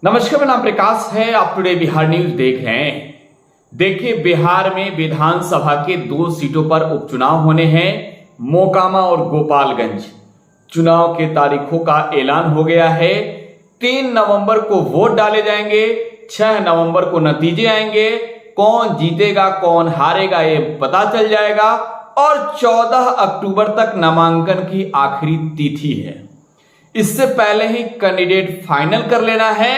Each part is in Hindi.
नमस्कार, मेरा नाम प्रकाश है। आप टुडे बिहार न्यूज देख रहे हैं। देखिए, बिहार में विधानसभा के 2 सीटों पर उपचुनाव होने हैं, मोकामा और गोपालगंज। चुनाव के तारीखों का ऐलान हो गया है। 3 नवंबर को वोट डाले जाएंगे, 6 नवंबर को नतीजे आएंगे। कौन जीतेगा कौन हारेगा ये पता चल जाएगा और 14 अक्टूबर तक नामांकन की आखिरी तिथि है। इससे पहले ही कैंडिडेट फाइनल कर लेना है,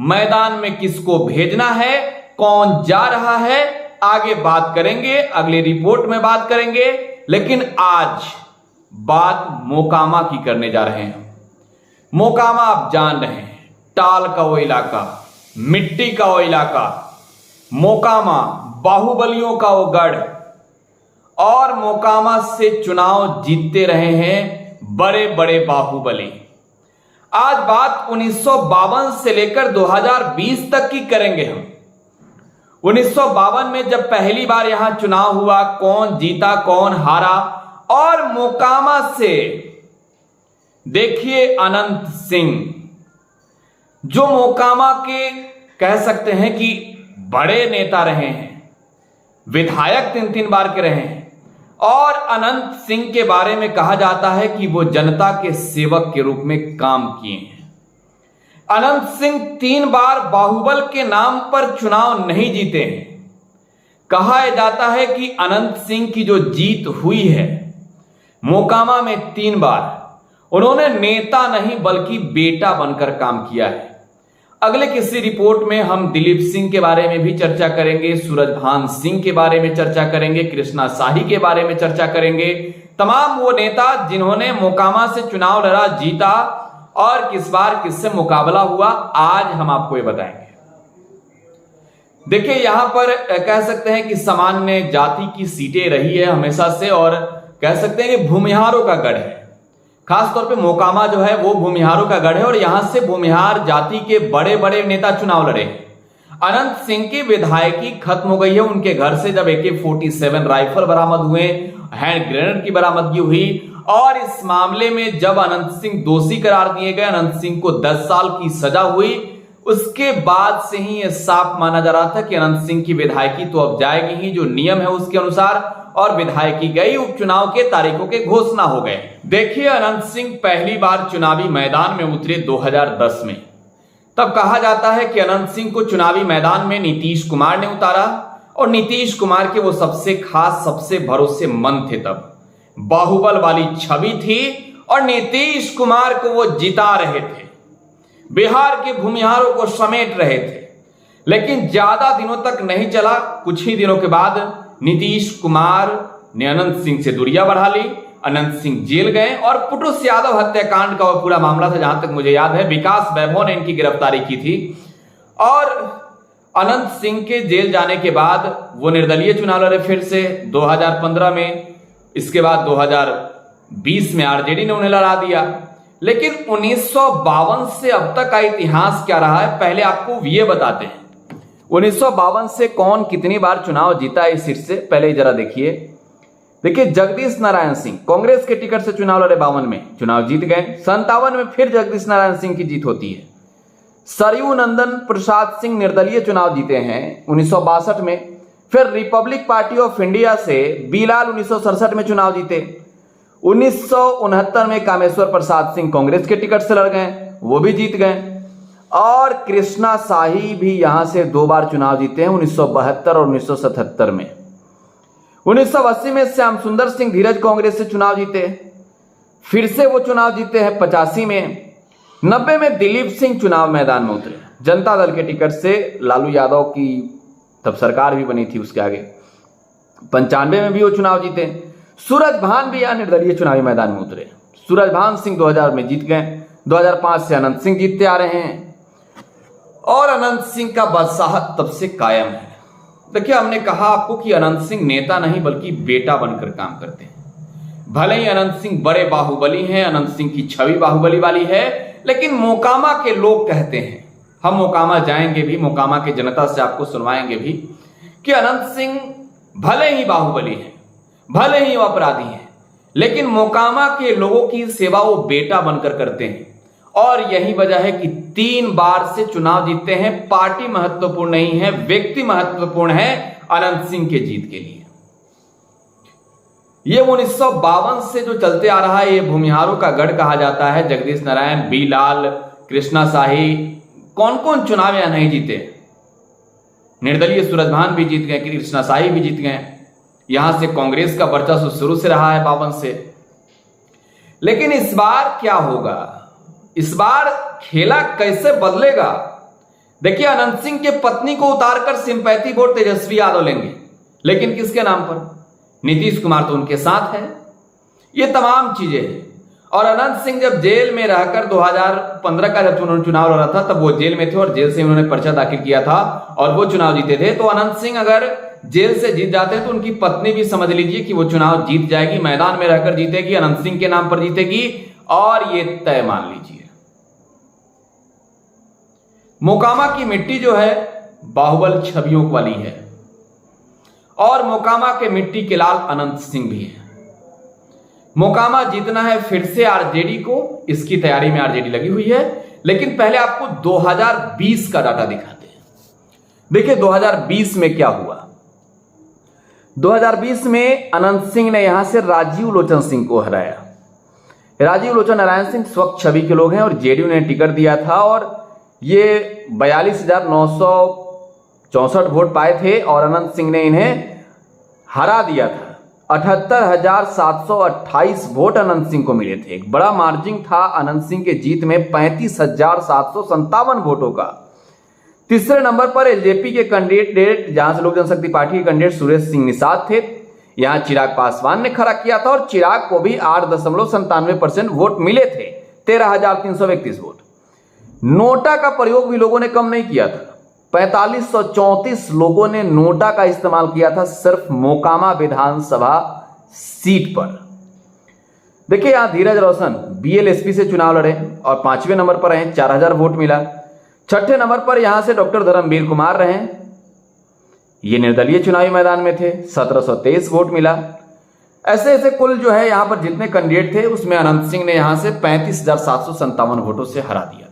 मैदान में किसको भेजना है, कौन जा रहा है, आगे बात करेंगे, अगली रिपोर्ट में बात करेंगे। लेकिन आज बात मोकामा की करने जा रहे हैं। मोकामा आप जान रहे हैं, टाल का वो इलाका, मिट्टी का वो इलाका, मोकामा बाहुबलियों का वो गढ़, और मोकामा से चुनाव जीतते रहे हैं बड़े बड़े बाहुबली। आज बात 1952 से लेकर 2020 तक की करेंगे हम। 1952 में जब पहली बार यहां चुनाव हुआ, कौन जीता कौन हारा, और मोकामा से देखिए अनंत सिंह, जो मोकामा के कह सकते हैं कि बड़े नेता रहे हैं, विधायक 3-3 बार के रहे हैं। और अनंत सिंह के बारे में कहा जाता है कि वो जनता के सेवक के रूप में काम किए हैं। अनंत सिंह 3 बार बाहुबल के नाम पर चुनाव नहीं जीते हैं। कहा जाता है कि अनंत सिंह की जो जीत हुई है मोकामा में 3 बार, उन्होंने नेता नहीं बल्कि बेटा बनकर काम किया है। अगले किसी रिपोर्ट में हम दिलीप सिंह के बारे में भी चर्चा करेंगे, सूरजभान सिंह के बारे में चर्चा करेंगे, कृष्णा शाही के बारे में चर्चा करेंगे। तमाम वो नेता जिन्होंने मोकामा से चुनाव लड़ा, जीता, और किस बार किससे मुकाबला हुआ, आज हम आपको ये बताएंगे। देखिए, यहां पर कह सकते हैं कि सामान्य जाति की सीटें रही है हमेशा से, और कह सकते हैं कि भूमिहारों का गढ़ है। खास तौर पे मोकामा जो है वो भूमिहारों का गढ़ है, और यहां से भूमिहार जाति के बड़े बड़े नेता चुनाव लड़े। अनंत सिंह की विधायकी खत्म हो गई है। उनके घर से जब AK-47 राइफल बरामद हुए, हैंड ग्रेनेड की बरामदगी हुई, और इस मामले में जब अनंत सिंह दोषी करार दिए गए, अनंत सिंह को 10 साल की सजा हुई, उसके बाद से ही यह साफ माना जा रहा था कि अनंत सिंह की विधायकी तो अब जाएगी ही, जो नियम है उसके अनुसार, और विधायकी गई। उपचुनाव के तारीखों के घोषणा हो गए। देखिए, अनंत सिंह पहली बार चुनावी मैदान में उतरे 2010 में। तब कहा जाता है कि अनंत सिंह को चुनावी मैदान में नीतीश कुमार ने उतारा, और नीतीश कुमार के वो सबसे खास, सबसे भरोसेमंद थे। तब बाहुबल वाली छवि थी, और नीतीश कुमार को वो जिता रहे थे, बिहार के भूमिहारों को समेट रहे थे। लेकिन ज्यादा दिनों तक नहीं चला। कुछ ही दिनों के बाद नीतीश कुमार ने अनंत सिंह से दूरियां बढ़ा ली, अनंत सिंह जेल गए, और पुटुस यादव हत्याकांड का वो पूरा मामला था, जहां तक मुझे याद है विकास वैभव ने इनकी गिरफ्तारी की थी। और अनंत सिंह के जेल जाने के बाद वो निर्दलीय चुनाव लड़े फिर से 2015 में। इसके बाद 2020 में आरजेडी ने उन्हें लड़ा दिया। लेकिन 1952 से अब तक का इतिहास क्या रहा है, पहले आपको ये बताते हैं। 1952 से कौन कितनी बार चुनाव जीता इस सीट से, पहले जरा देखिए। देखिए, जगदीश नारायण सिंह कांग्रेस के टिकट से चुनाव लड़े, 52 में चुनाव जीत गए। 57 में फिर जगदीश नारायण सिंह की जीत होती है। सरयू नंदन प्रसाद सिंह निर्दलीय चुनाव जीते हैं 1962 में। फिर रिपब्लिक पार्टी ऑफ इंडिया से बीलाल 1967 में चुनाव जीते। 1969 में कामेश्वर प्रसाद सिंह कांग्रेस के टिकट से लड़ गए, वो भी जीत गए। और कृष्णा शाही भी यहां से 2 बार चुनाव जीते हैं, 1972 और 1977 में। 1980 में श्याम सुंदर सिंह धीरज कांग्रेस से चुनाव जीते, फिर से वो चुनाव जीते हैं 85 में। 90 में दिलीप सिंह चुनाव मैदान में उतरे, जनता दल के टिकट से, लालू यादव की तब सरकार भी बनी थी उसके आगे। 95 में भी वो चुनाव जीते। सूरजभान भी यहां निर्दलीय चुनावी मैदान में उतरे। सूरजभान सिंह 2000 में जीत गए। 2005 से अनंत सिंह जीतते आ रहे हैं, और अनंत सिंह का बादशाहत तब से कायम है। देखिए, हमने कहा आपको कि अनंत सिंह नेता नहीं बल्कि बेटा बनकर काम करते हैं। भले ही अनंत सिंह बड़े बाहुबली हैं, अनंत सिंह की छवि बाहुबली वाली है, लेकिन मोकामा के लोग कहते हैं, हम मोकामा जाएंगे भी, मोकामा की जनता से आपको सुनवाएंगे भी, कि अनंत सिंह भले ही बाहुबली हैं, भले ही वो अपराधी हैं, लेकिन मोकामा के लोगों की सेवा वो बेटा बनकर करते हैं। और यही वजह है कि 3 बार से चुनाव जीतते हैं। पार्टी महत्वपूर्ण नहीं है, व्यक्ति महत्वपूर्ण है अनंत सिंह के जीत के लिए। ये 1952 से जो चलते आ रहा है, ये भूमिहारों का गढ़ कहा जाता है। जगदीश नारायण, बी लाल, कृष्णा शाही, कौन कौन चुनाव यहां नहीं जीते। निर्दलीय सूरजभान भी जीत गए, कृष्णा शाही भी जीत गए। यहां से कांग्रेस का वर्चस्व शुरू से रहा है 52 से। लेकिन इस बार क्या होगा, इस बार खेला कैसे बदलेगा? देखिए, अनंत सिंह के पत्नी को उतारकर सिंपैथी वोट तेजस्वी यादव लेंगे, लेकिन किसके नाम पर? नीतीश कुमार तो उनके साथ है। ये तमाम चीजें हैं। और अनंत सिंह जब जेल में रहकर 2015 का जब चुनाव लड़ा था, तब वो जेल में थे और जेल से उन्होंने पर्चा दाखिल किया था और वो चुनाव जीते थे। तो अनंत सिंह अगर जेल से जीत जाते तो उनकी पत्नी भी समझ लीजिए कि वो चुनाव जीत जाएगी, मैदान में रहकर जीतेगी, अनंत सिंह के नाम पर जीतेगी, और ये तय मान लीजिए। मोकामा की मिट्टी जो है बाहुबल छवियों वाली है, और मोकामा के मिट्टी के लाल अनंत सिंह भी है। मोकामा जीतना है फिर से आरजेडी को, इसकी तैयारी में आरजेडी लगी हुई है। लेकिन पहले आपको 2020 का डाटा दिखाते हैं। देखिए 2020 में क्या हुआ। 2020 में अनंत सिंह ने यहां से राजीव लोचन सिंह को हराया। राजीव लोचन नारायण सिंह स्वच्छ छवि के लोग हैं और जेडीयू ने टिकट दिया था, और ये 42,964 वोट पाए थे और अनंत सिंह ने इन्हें हरा दिया था। 78,728 वोट अनंत सिंह को मिले थे। एक बड़ा मार्जिन था अनंत सिंह के जीत में 35,757 वोटों का। तीसरे नंबर पर एलजेपी के कैंडिडेट, जहां से लोक जनशक्ति पार्टी के कैंडिडेट सुरेश सिंह निषाद थे। यहां चिराग पासवान ने खड़ा किया था और चिराग को भी 8.97% वोट मिले थे, 13,331 वोट। नोटा का प्रयोग भी लोगों ने कम नहीं किया था। 4534 लोगों ने नोटा का इस्तेमाल किया था सिर्फ मोकामा विधानसभा सीट पर। देखिए यहां धीरज रोशन बीएलएसपी से चुनाव लड़े और 5वें नंबर पर रहे, 4000 वोट मिला। 6ठे नंबर पर यहां से डॉक्टर धर्मवीर कुमार रहे, ये निर्दलीय चुनावी मैदान में थे, 1723 वोट मिला। ऐसे ऐसे कुल जो है यहां पर जितने कैंडिडेट थे उसमें अनंत सिंह ने यहां से 35,757 वोटों से हरा दिया था।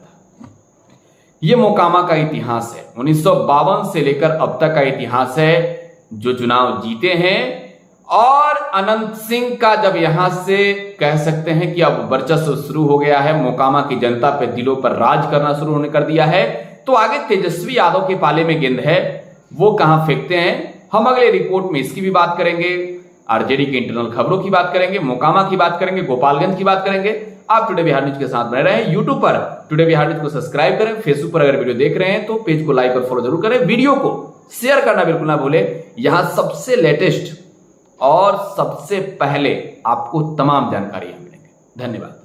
ये मोकामा का इतिहास है, 1952 से लेकर अब तक का इतिहास है जो चुनाव जीते हैं। और अनंत सिंह का जब यहां से कह सकते हैं कि अब वर्चस्व शुरू हो गया है, मोकामा की जनता पे दिलों पर राज करना शुरू होने कर दिया है, तो आगे तेजस्वी यादव के पाले में गेंद है, वो कहां फेंकते हैं। हम अगले रिपोर्ट में इसकी भी बात करेंगे, आरजेडी के इंटरनल खबरों की बात करेंगे, मोकामा की बात करेंगे, गोपालगंज की बात करेंगे। आप टुडे बिहार न्यूज के साथ बने रहें। यूट्यूब पर टुडे बिहार न्यूज को सब्सक्राइब करें, फेसबुक पर अगर वीडियो देख रहे हैं तो पेज को लाइक और फॉलो जरूर करें, वीडियो को शेयर करना बिल्कुल ना भूलें। यहां सबसे लेटेस्ट और सबसे पहले आपको तमाम जानकारियां मिलेंगी। धन्यवाद।